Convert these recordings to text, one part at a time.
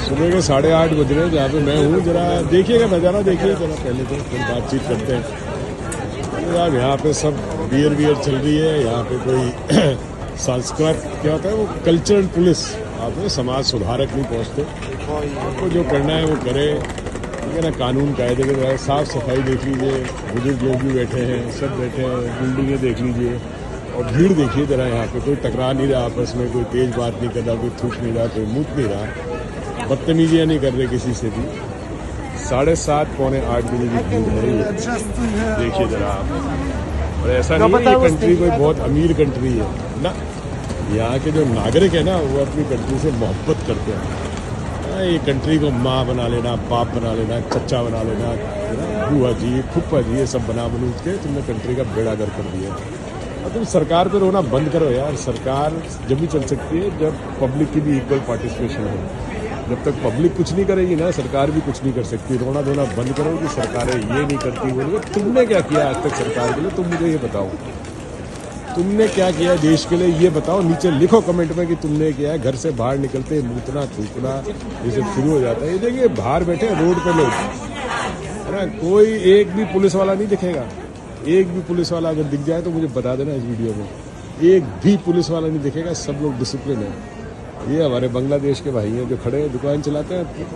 सुबह के 8:30 बज रहे हैं जहाँ पे मैं हूँ। जरा देखिएगा नज़ारा, देखिए जरा पहले तो फिर बातचीत करते हैं। अब यहाँ पे सब बियर चल रही है। यहाँ पे कोई संस्कृत क्या होता है वो कल्चरल पुलिस, आप समाज सुधारक नहीं पहुँचते। आपको जो करना है वो करे, ठीक है ना। कानून कायदे के द्वारा साफ सफाई देख लीजिए, बुजुर्ग लोग भी बैठे हैं, सब बैठे हैं, बिल्डिंगें देख लीजिए और भीड़ देखिए जरा। यहाँ पे कोई टकरा नहीं रहा आपस में, कोई तेज बात नहीं कर रहा, कोई थूक नहीं रहा, कोई मूत नहीं रहा, बदतमीजियाँ नहीं कर रहे किसी से भी। 7:30 पौने 8 बजे की भीड़ है ये, देखिए जरा आप। और ऐसा नहीं है ये कंट्री कोई बहुत अमीर कंट्री है ना। यहाँ के जो नागरिक है ना वो अपनी कंट्री से मोहब्बत करते हैं। ये कंट्री को माँ बना लेना, बाप बना लेना, चचा बना लेना, बुआ जी फूफा जी ये सब बना बनूद के तुमने कंट्री का बेड़ा गर्क कर दिया। और तुम सरकार पे रोना बंद करो यार। सरकार जब भी चल सकती है जब पब्लिक की भी इक्वल पार्टिसिपेशन हो। जब तक पब्लिक कुछ नहीं करेगी ना, सरकार भी कुछ नहीं कर सकती। रोना धोना बंद करो कि सरकारें ये नहीं करती वो नहीं। तुमने क्या किया आज तक सरकार के लिए, तुम मुझे ये बताओ। तुमने क्या किया देश के लिए ये बताओ। नीचे लिखो कमेंट में कि तुमने किया है। घर से बाहर निकलते मूतना थूकना ये सब शुरू हो जाता है। ये देखिए बाहर बैठे रोड पे लोग, है ना, कोई एक भी पुलिस वाला नहीं दिखेगा। एक भी पुलिस वाला अगर दिख जाए तो मुझे बता देना इस वीडियो में। एक भी पुलिस वाला नहीं दिखेगा, सब लोग डिसिप्लिन है। ये हमारे बांग्लादेश के भाई हैं जो खड़े दुकान चलाते हैं।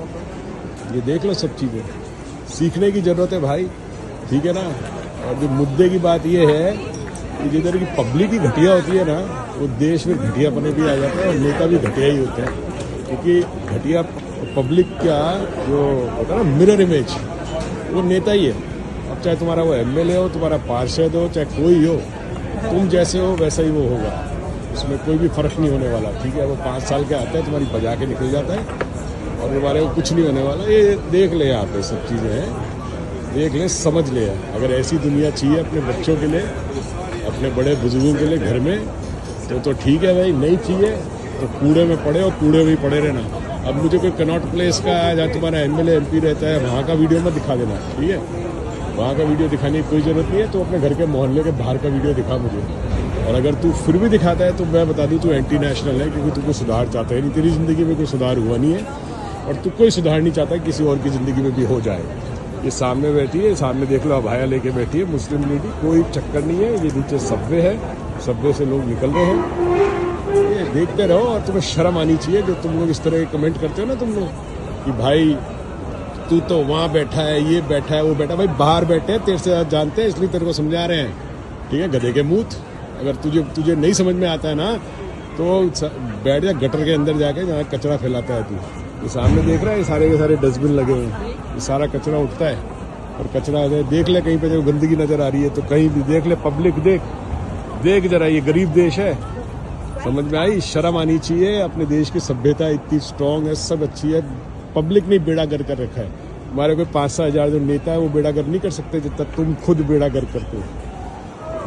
ये देख लो सब चीज़ें, सीखने की ज़रूरत है भाई, ठीक है ना। और जो मुद्दे की बात ये है कि जिधर की पब्लिक ही घटिया होती है ना, वो देश में घटियापने भी आ जाते हैं और नेता भी घटिया ही होते हैं। क्योंकि घटिया पब्लिक का जो होता है ना मिरर इमेज, वो नेता ही है। अब चाहे तुम्हारा वो एमएलए हो, तुम्हारा पार्षद हो, चाहे कोई हो, तुम जैसे हो वैसा ही वो होगा। उसमें कोई भी फर्क नहीं होने वाला, ठीक है। वो 5 साल के आता है, तुम्हारी बजा के निकल जाता है और तुम्हारे को कुछ नहीं होने वाला। ये देख ले, यहाँ पे सब चीज़ें हैं, देख ले, समझ ले। अगर ऐसी दुनिया चाहिए अपने बच्चों के लिए, अपने बड़े बुजुर्गों के लिए घर में, तो ठीक है भाई। नहीं चाहिए तो कूड़े में पड़े और कूड़े में ही पड़े रहना। अब मुझे कोई कनॉट प्लेस का जहाँ तुम्हारा एमएलए एमपी रहता है वहाँ का वीडियो मत दिखा देना, ठीक है। वहाँ का वीडियो दिखाने की कोई ज़रूरत नहीं है। तो अपने घर के मोहल्ले के बाहर का वीडियो दिखा मुझे। और अगर तू फिर भी दिखाता है तो मैं बता दूं तू एंटी नेशनल है, क्योंकि तू कोई सुधार चाहता है नहीं। तेरी ज़िंदगी में कोई सुधार हुआ नहीं है और तू कोई सुधार नहीं चाहता किसी और की ज़िंदगी में भी हो जाए। ये सामने बैठी है, सामने देख लो अभाया लेके बैठी है मुस्लिम लेडी, कोई चक्कर नहीं है। ये नीचे सबवे है, सबवे से लोग निकल रहे हैं। ये देखते रहो और तुम्हें शर्म आनी चाहिए जो तुम लोग इस तरह के कमेंट करते हो ना तुम लोग कि भाई तू तो वहाँ बैठा है, ये बैठा है, वो बैठा। भाई बाहर बैठे हैं, तेरे से ज़्यादा जानते हैं इसलिए तेरे को समझा रहे हैं, ठीक है। गधे के मूत, अगर तुझे नहीं समझ में आता है ना तो बैठ जा गटर के अंदर जाके जहाँ कचरा फैलाता है तू। ये सामने देख रहा है, ये सारे के सारे डस्टबिन लगे हुए हैं, ये सारा कचरा उठता है और कचरा देख ले कहीं पे जो गंदगी नजर आ रही है तो कहीं भी देख ले। पब्लिक देख जरा, ये गरीब देश है, समझ में आई। शर्म आनी चाहिए। अपने देश की सभ्यता इतनी स्ट्रांग है, सब अच्छी है, पब्लिक ने बेड़ा गर्क कर रखा है। हमारे कोई 5-6 हज़ार जो नेता है वो बेड़ा गर्क नहीं कर सकते जब तक तुम खुद बेड़ा गर्क करते हो।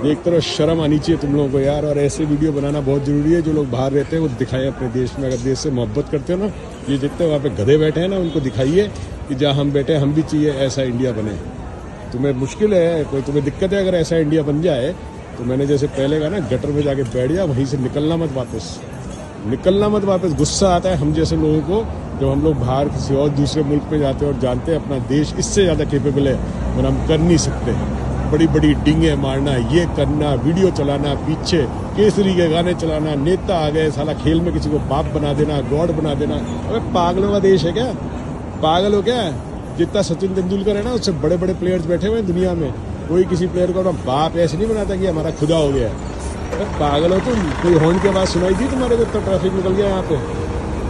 देखते रहो, शर्म आनी चाहिए तुम लोगों को यार। और ऐसे वीडियो बनाना बहुत ज़रूरी है। जो लोग बाहर रहते हैं वो दिखाएं अपने देश में। अगर देश से मोहब्बत करते हो ना, ये जितने वहाँ पे गधे बैठे हैं ना उनको दिखाइए कि जहाँ हम बैठे हम भी चाहिए ऐसा इंडिया बने। तुम्हें मुश्किल है, कोई तुम्हें दिक्कत है अगर ऐसा इंडिया बन जाए तो मैंने जैसे पहले कहा ना, गटर में जाके बैठ जा, वहीं से निकलना मत वापस। गुस्सा आता है हम जैसे लोगों को जब हम लोग बाहर किसी और दूसरे मुल्क में जाते हैं और जानते हैं अपना देश इससे ज़्यादा कैपेबल है और हम कर नहीं सकते। बड़ी बड़ी डींगे मारना, ये करना, वीडियो चलाना, पीछे केसरी के गाने चलाना, नेता आ गए साला खेल में किसी को बाप बना देना, गॉड बना देना। अबे पागलों का देश है क्या? पागल हो क्या? जितना सचिन तेंदुलकर है ना उससे बड़े बड़े प्लेयर्स बैठे हुए हैं दुनिया में। कोई किसी प्लेयर को अपना बाप ऐसे नहीं बनाता कि हमारा खुदा हो गया है। अरे पागल हो तुम। कोई हॉर्न की आवाज़ सुनाई थी तुम्हारे को? इतना ट्रैफिक निकल गया यहाँ पे,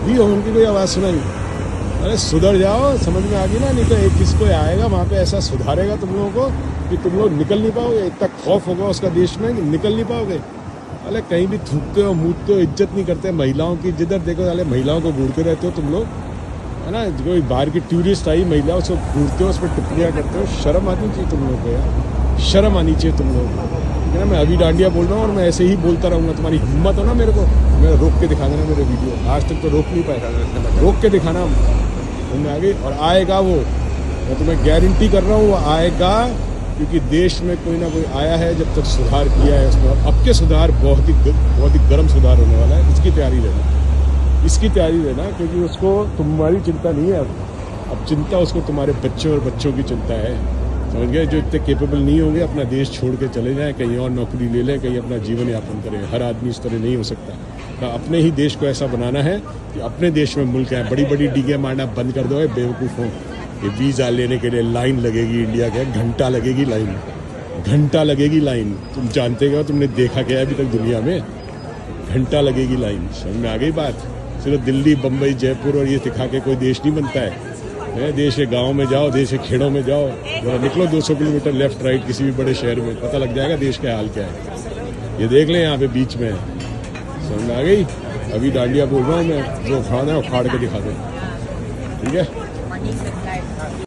भी हॉर्न की कोई आवाज़ सुनाई? अरे सुधर जाओ, समझ में आ गई ना। नहीं तो एक किसको आएगा वहाँ पे ऐसा सुधारेगा तुम लोगों को कि तुम लोग निकल नहीं पाओगे। इतना खौफ होगा उसका देश में कि निकल नहीं पाओगे। अरे कहीं भी थूकते हो, मूतते हो, इज्जत नहीं करते महिलाओं की। जिधर देखो साले महिलाओं को घूरते रहते हो तुम लोग, है ना। कोई बाहर की टूरिस्ट आई महिला, उसको घूरते हो, उस पर टिप्पणियाँ करते हो। शर्म आनी चाहिए तुम लोगों को यार, शर्म आनी चाहिए तुम लोगों को। है ना, मैं अभी डांडिया बोल रहा हूँ और मैं ऐसे ही बोलता रहूँगा। तुम्हारी हिम्मत हो ना मेरे को, मैं रोक के दिखा देना मेरे वीडियो। आज तक तो रोक नहीं पाया, रोक के दिखाना तुमने आगे। और आएगा वो, मैं तुम्हें गारंटी कर रहा हूँ वो आएगा, क्योंकि देश में कोई ना कोई आया है जब तक सुधार किया है उसमें। अब के सुधार बहुत ही गर्म सुधार होने वाला है, इसकी तैयारी रहना। इसकी तैयारी देना, क्योंकि उसको तुम्हारी चिंता नहीं है अब चिंता उसको तुम्हारे बच्चों और बच्चों की चिंता है, समझ गए। जो इतने केपेबल नहीं होंगे अपना देश छोड़ के चले जाएं, कहीं और नौकरी ले लें, कहीं अपना जीवन यापन करें। हर आदमी इस तरह नहीं हो सकता। तो अपने ही देश को ऐसा बनाना है कि अपने देश में मुल्क है। बड़ी बड़ी डीगे मारना बंद कर दो बेवकूफ़ों। ये वीज़ा लेने के लिए लाइन लगेगी इंडिया के, घंटा लगेगी लाइन, घंटा लगेगी लाइन। तुम जानते हो, तुमने देखा क्या है अभी तक दुनिया में? घंटा लगेगी लाइन। समझ में आ गई बात? सिर्फ दिल्ली, बम्बई, जयपुर और ये दिखा के कोई देश नहीं बनता है। देश के गांव में जाओ, देश के खेड़ों में जाओ, जरा निकलो 200 किलोमीटर लेफ्ट राइट किसी भी बड़े शहर में, पता लग जाएगा देश का हाल क्या है। ये देख लें यहाँ पे बीच में, समझ में आ गई? अभी डांडिया बोल रहा हूँ मैं, जो उखाड़ना है उखाड़ के दिखा दें, ठीक है।